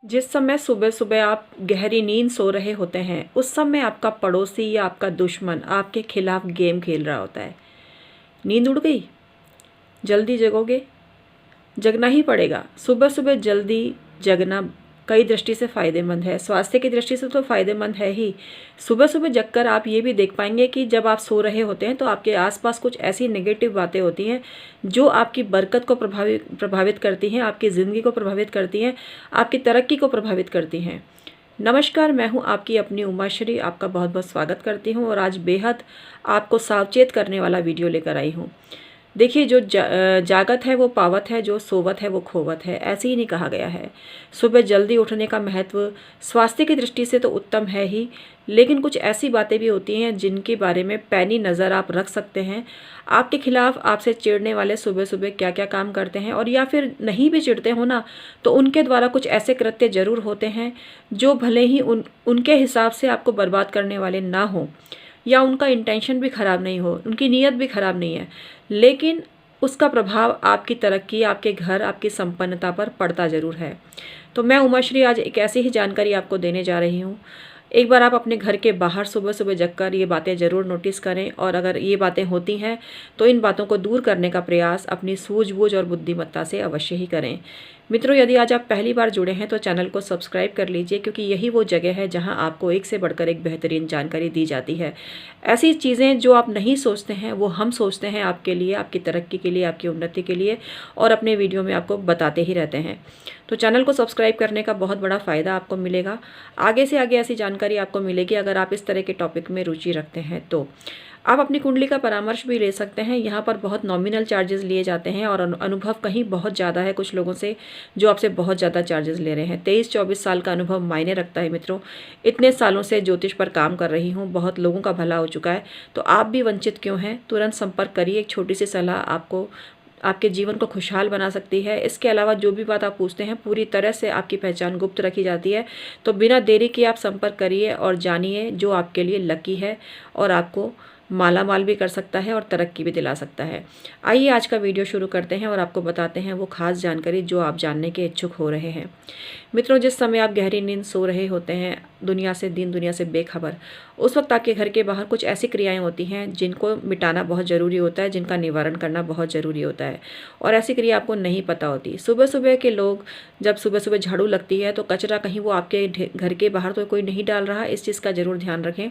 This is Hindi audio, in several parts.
जिस समय सुबह सुबह आप गहरी नींद सो रहे होते हैं, उस समय आपका पड़ोसी या आपका दुश्मन आपके खिलाफ गेम खेल रहा होता है। नींद उड़ गई? जल्दी जगोगे? जगना ही पड़ेगा। सुबह सुबह जल्दी जगना कई दृष्टि से फ़ायदेमंद है। स्वास्थ्य की दृष्टि से तो फ़ायदेमंद है ही। सुबह सुबह जगकर आप ये भी देख पाएंगे कि जब आप सो रहे होते हैं तो आपके आसपास कुछ ऐसी नेगेटिव बातें होती हैं जो आपकी बरकत को प्रभावित करती हैं, आपकी ज़िंदगी को प्रभावित करती हैं, आपकी तरक्की को प्रभावित करती हैं। नमस्कार, मैं हूं आपकी अपनी उमाश्री। आपका बहुत बहुत स्वागत करती हूं और आज बेहद आपको सावचेत करने वाला वीडियो लेकर आई हूं। देखिए, जो जागत है वो पावत है, जो सोवत है वो खोवत है, ऐसे ही नहीं कहा गया है। सुबह जल्दी उठने का महत्व स्वास्थ्य की दृष्टि से तो उत्तम है ही, लेकिन कुछ ऐसी बातें भी होती हैं जिनके बारे में पैनी नज़र आप रख सकते हैं। आपके खिलाफ आपसे चिढ़ने वाले सुबह सुबह क्या क्या काम करते हैं, और या फिर नहीं भी चिढ़ते हो ना, तो उनके द्वारा कुछ ऐसे कृत्य जरूर होते हैं जो भले ही उनके हिसाब से आपको बर्बाद करने वाले ना हो, या उनका इंटेंशन भी ख़राब नहीं हो, उनकी नीयत भी ख़राब नहीं है, लेकिन उसका प्रभाव आपकी तरक्की, आपके घर, आपकी संपन्नता पर पड़ता ज़रूर है। तो मैं उमाश्री आज एक ऐसी ही जानकारी आपको देने जा रही हूँ। एक बार आप अपने घर के बाहर सुबह सुबह जगकर ये बातें ज़रूर नोटिस करें, और अगर ये बातें होती हैं तो इन बातों को दूर करने का प्रयास अपनी सूझबूझ और बुद्धिमत्ता से अवश्य ही करें। मित्रों, यदि आज आप पहली बार जुड़े हैं तो चैनल को सब्सक्राइब कर लीजिए, क्योंकि यही वो जगह है जहां आपको एक से बढ़कर एक बेहतरीन जानकारी दी जाती है। ऐसी चीज़ें जो आप नहीं सोचते हैं वो हम सोचते हैं आपके लिए, आपकी तरक्की के लिए, आपकी उन्नति के लिए, और अपने वीडियो में आपको बताते ही रहते हैं। तो चैनल को सब्सक्राइब करने का बहुत बड़ा फ़ायदा आपको मिलेगा। आगे से आगे ऐसी जानकारी आपको मिलेगी अगर आप इस तरह के टॉपिक में रुचि रखते हैं। तो आप अपनी कुंडली का परामर्श भी ले सकते हैं। यहाँ पर बहुत नॉमिनल चार्जेस लिए जाते हैं, और अनुभव कहीं बहुत ज़्यादा है कुछ लोगों से जो आपसे बहुत ज़्यादा चार्जेस ले रहे हैं। 23-24 साल का अनुभव मायने रखता है मित्रों। इतने सालों से ज्योतिष पर काम कर रही हूँ, बहुत लोगों का भला हो चुका है, तो आप भी वंचित क्यों हैं? तुरंत संपर्क करिए। एक छोटी सी सलाह आपको आपके जीवन को खुशहाल बना सकती है। इसके अलावा जो भी बात आप पूछते हैं पूरी तरह से आपकी पहचान गुप्त रखी जाती है। तो बिना देरी के आप संपर्क करिए और जानिए जो आपके लिए लकी है और आपको माला माल भी कर सकता है और तरक्की भी दिला सकता है। आइए आज का वीडियो शुरू करते हैं और आपको बताते हैं वो खास जानकारी जो आप जानने के इच्छुक हो रहे हैं। मित्रों, जिस समय आप गहरी नींद सो रहे होते हैं, दुनिया से बेखबर, उस वक्त आपके घर के बाहर कुछ ऐसी क्रियाएं होती हैं जिनको मिटाना बहुत ज़रूरी होता है, जिनका निवारण करना बहुत ज़रूरी होता है, और ऐसी क्रिया आपको नहीं पता होती। सुबह सुबह के लोग जब सुबह सुबह झाड़ू लगती है तो कचरा कहीं वो आपके घर के बाहर तो कोई नहीं डाल रहा, इस चीज़ का ज़रूर ध्यान रखें।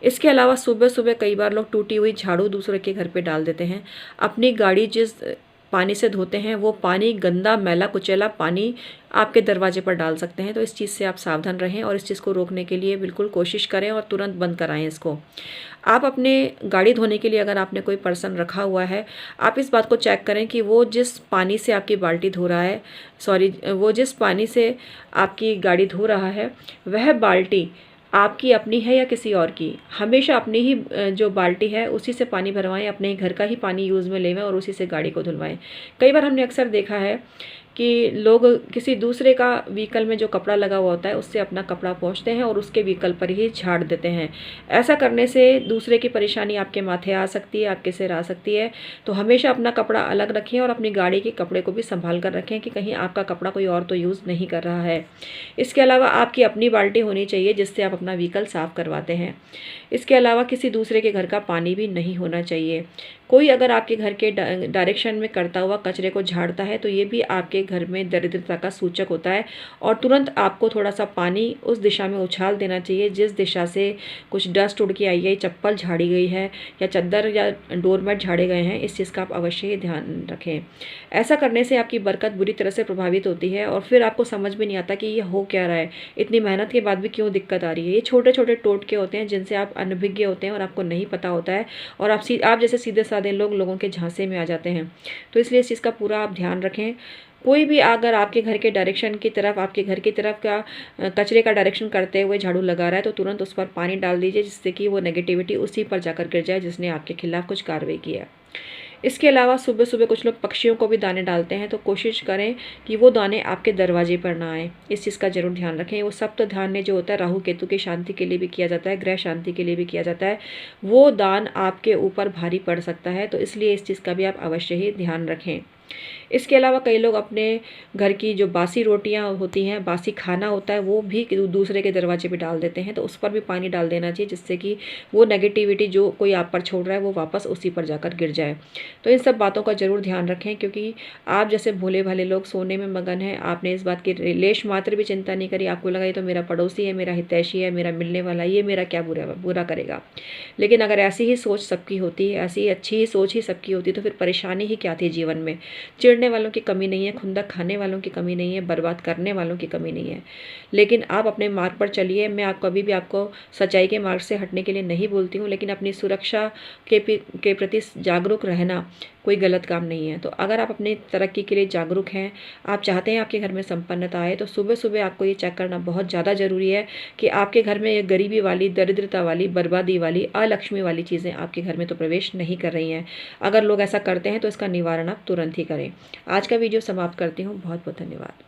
इसके अलावा सुबह सुबह कई बार लोग टूटी हुई झाड़ू दूसरे के घर पे डाल देते हैं। अपनी गाड़ी जिस पानी से धोते हैं वो पानी, गंदा मैला कुचैला पानी आपके दरवाजे पर डाल सकते हैं। तो इस चीज़ से आप सावधान रहें और इस चीज़ को रोकने के लिए बिल्कुल कोशिश करें और तुरंत बंद कराएं इसको। आप अपने गाड़ी धोने के लिए अगर आपने कोई पर्सन रखा हुआ है, आप इस बात को चेक करें कि वो जिस पानी से आपकी बाल्टी धो रहा है, वो जिस पानी से आपकी गाड़ी धो रहा है, वह बाल्टी आपकी अपनी है या किसी और की। हमेशा अपनी ही जो बाल्टी है उसी से पानी भरवाएं, अपने घर का ही पानी यूज़ में लेवें और उसी से गाड़ी को धुलवाएं। कई बार हमने अक्सर देखा है कि लोग किसी दूसरे का व्हीकल में जो कपड़ा लगा हुआ होता है उससे अपना कपड़ा पोंछते हैं और उसके व्हीकल पर ही झाड़ देते हैं। ऐसा करने से दूसरे की परेशानी आपके माथे आ सकती है, आपके सिर आ सकती है। तो हमेशा अपना कपड़ा अलग रखें और अपनी गाड़ी के कपड़े को भी संभाल कर रखें कि कहीं आपका कपड़ा कोई और तो यूज़ नहीं कर रहा है। इसके अलावा आपकी अपनी बाल्टी होनी चाहिए जिससे आप अपना व्हीकल साफ़ करवाते हैं। इसके अलावा किसी दूसरे के घर का पानी भी नहीं होना चाहिए। कोई अगर आपके घर के डायरेक्शन में करता हुआ कचरे को झाड़ता है तो ये भी आपके घर में दरिद्रता का सूचक होता है, और तुरंत आपको थोड़ा सा पानी उस दिशा में उछाल देना चाहिए जिस दिशा से कुछ डस्ट उड़ के आई है, चप्पल झाड़ी गई है या चद्दर या डोरमेट झाड़े गए हैं। इस चीज़ का आप अवश्य ही ध्यान रखें। ऐसा करने से आपकी बरकत बुरी तरह से प्रभावित होती है और फिर आपको समझ में नहीं आता कि ये हो क्या रहा है, इतनी मेहनत के बाद भी क्यों दिक्कत आ रही है। ये छोटे छोटे टोटके होते हैं जिनसे आप अनभिज्ञ होते हैं और आपको नहीं पता होता है, और आप जैसे सीधे साधे लोगों के झांसे में आ जाते हैं। तो इसलिए इस चीज़ का पूरा आप ध्यान रखें। कोई भी अगर आपके घर के डायरेक्शन की तरफ, आपके घर की तरफ का कचरे का डायरेक्शन करते हुए झाड़ू लगा रहा है तो तुरंत उस पर पानी डाल दीजिए, जिससे कि वो नेगेटिविटी उसी पर जाकर गिर जाए जिसने आपके खिलाफ कुछ कार्रवाई की है। इसके अलावा सुबह सुबह कुछ लोग पक्षियों को भी दाने डालते हैं, तो कोशिश करें कि वो दाने आपके दरवाजे पर ना आए। इस चीज़ का जरूर ध्यान रखें। वो सप्त धान्य जो होता है राहु केतु की शांति के लिए भी किया जाता है, ग्रह शांति के लिए भी किया जाता है, वो दान आपके ऊपर भारी पड़ सकता है, तो इसलिए इस चीज़ का भी आप अवश्य ही ध्यान रखें। इसके अलावा कई लोग अपने घर की जो बासी रोटियां होती हैं, बासी खाना होता है, वो भी दूसरे के दरवाजे पे डाल देते हैं। तो उस पर भी पानी डाल देना चाहिए, जिससे कि वो नेगेटिविटी जो कोई आप पर छोड़ रहा है वो वापस उसी पर जाकर गिर जाए। तो इन सब बातों का ज़रूर ध्यान रखें, क्योंकि आप जैसे भोले भाले लोग सोने में मगन हैं, आपने इस बात की लेश मात्र भी चिंता नहीं करी। आपको लगा ये तो मेरा पड़ोसी है, मेरा हितैषी है, मेरा मिलने वाला, ये मेरा क्या बुरा करेगा। लेकिन अगर ऐसी ही सोच सबकी होती, ऐसी अच्छी ही सोच ही सबकी होती, तो फिर परेशानी ही क्या थी जीवन में। चिढ़ने वालों की कमी नहीं है, खुंदक खाने वालों की कमी नहीं है, बर्बाद करने वालों की कमी नहीं है। लेकिन आप अपने मार्ग पर चलिए। मैं आप कभी भी आपको सच्चाई के मार्ग से हटने के लिए नहीं बोलती हूँ, लेकिन अपनी सुरक्षा के प्रति जागरूक रहना कोई गलत काम नहीं है। तो अगर आप अपनी तरक्की के लिए जागरूक हैं, आप चाहते हैं आपके घर में संपन्नता आए, तो सुबह सुबह आपको ये चेक करना बहुत ज़्यादा ज़रूरी है कि आपके घर में ये गरीबी वाली, दरिद्रता वाली, बर्बादी वाली, अलक्ष्मी वाली चीज़ें आपके घर में तो प्रवेश नहीं कर रही हैं। अगर लोग ऐसा करते हैं तो इसका निवारण आप तुरंत ही करें। आज का वीडियो समाप्त करती हूँ। बहुत बहुत धन्यवाद।